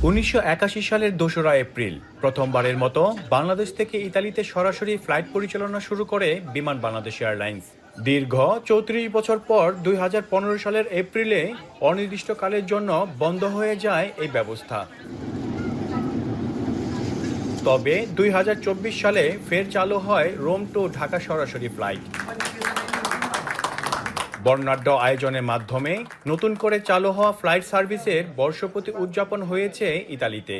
1981 সালের 2রা এপ্রিল প্রথমবারের মতো বাংলাদেশ থেকে ইতালিতে সরাসরি ফ্লাইট পরিচালনা শুরু করে বিমান বাংলাদেশ এয়ারলাইন্স। দীর্ঘ 34 বছর পর 2015 সালের এপ্রিলে অনির্দিষ্টকালের জন্য বন্ধ হয়ে যায় এই ব্যবস্থা। তবে 2024 সালে ফের চালু হয় রোম টু ঢাকা সরাসরি ফ্লাইট। বর্ণাঢ্য আয়োজনের মাধ্যমে নতুন করে চালু হওয়া ফ্লাইট সার্ভিসের বর্ষপূর্তি উদযাপন হয়েছে ইতালিতে।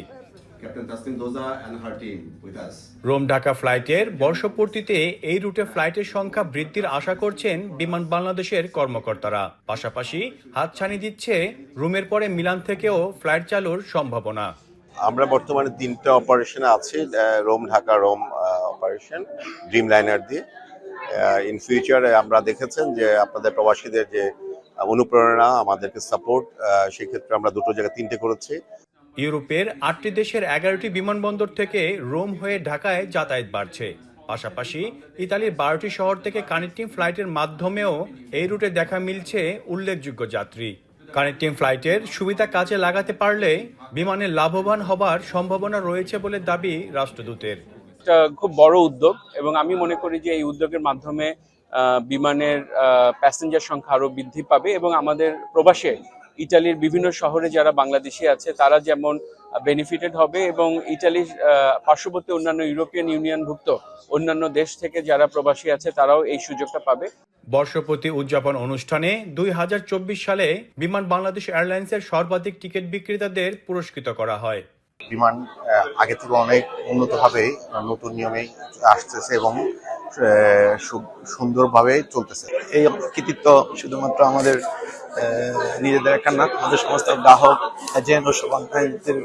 রোম ঢাকা ফ্লাইটের বর্ষপূর্তিতে এই রুটে ফ্লাইটের সংখ্যা বৃদ্ধির আশা করছেন বিমান বাংলাদেশের কর্মকর্তারা। পাশাপাশি হাতছানি দিচ্ছে রোমের পরে মিলান থেকেও ফ্লাইট চালুর সম্ভাবনা। আমরা বর্তমানে 3টা অপারেশনে আছি, Rome Dhaka Rome operation Dreamliner দিয়ে। ইন ফিউচারে আমরা দেখেছেন যে আপনাদের প্রবাসীদের যে অনুপ্রেরণা, আমাদেরকে সাপোর্ট, সেক্ষেত্রে আমরা 2টো জায়গায় 3টে করেছি। ইউরোপের 8টি দেশের 11টি বিমানবন্দর থেকে রোম হয়ে ঢাকায় যাতায়াত বাড়ছে। পাশাপাশি ইতালির 12টি শহর থেকে কানেক্টিং ফ্লাইটের মাধ্যমেও এই রুটে দেখা মিলছে উল্লেখযোগ্য যাত্রী। কানেক্টিং ফ্লাইটের সুবিধা কাজে লাগাতে পারলে বিমানের লাভবান হবার সম্ভাবনা রয়েছে বলে দাবি রাষ্ট্রদূতের। এটা খুব বড় উদ্যোগ এবং আমি মনে করি যে এই উদ্যোগের মাধ্যমে বিমানের প্যাসেঞ্জার সংখ্যা আরো বৃদ্ধি পাবে এবং আমাদের প্রবাসে ইতালির বিভিন্ন শহরে যারা বাংলাদেশি আছে তারা যেমন বেনিফিটেড হবে এবং ইতালির পার্শ্ববর্তী অন্যান্য ইউরোপিয়ান ইউনিয়নভুক্ত অন্যান্য দেশ থেকে যারা প্রবাসী আছে তারাও এই সুযোগটা পাবে। বর্ষপূর্তি উদযাপন অনুষ্ঠানে 2024 সালে বিমান বাংলাদেশ এয়ারলাইন্সের সর্বাধিক টিকিট বিক্রেতাদের পুরস্কৃত করা হয়। বিমান আগে থেকে অনেক উন্নতভাবে নতুন নিয়মে আসতেছে এবং সুন্দরভাবে চলতেছে। এই কৃতিত্ব শুধুমাত্র আমাদের নিজেদের একা না, আমাদের সমস্ত গ্রাহক এজেন্ট ও সবাইদের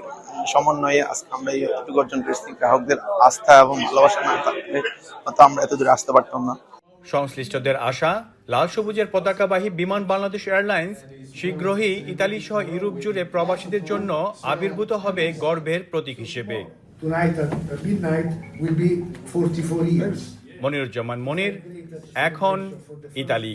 সমন্বয়ে আমরা এই এতটুকু অর্জন করেছি। গ্রাহকদের আস্থা এবং ভালোবাসা না থাকলে হয়তো আমরা এত দূরে আসতে পারতাম না। সংশ্লিষ্টদের আশা, লাল সবুজের পতাকাবাহী বিমান বাংলাদেশ এয়ারলাইন্স শীঘ্রই ইতালি সহ ইউরোপ জুড়ে প্রবাসীদের জন্য আবির্ভূত হবে গর্বের প্রতীক হিসেবে। মনিরুজ্জামান মনির, এখন ইতালি।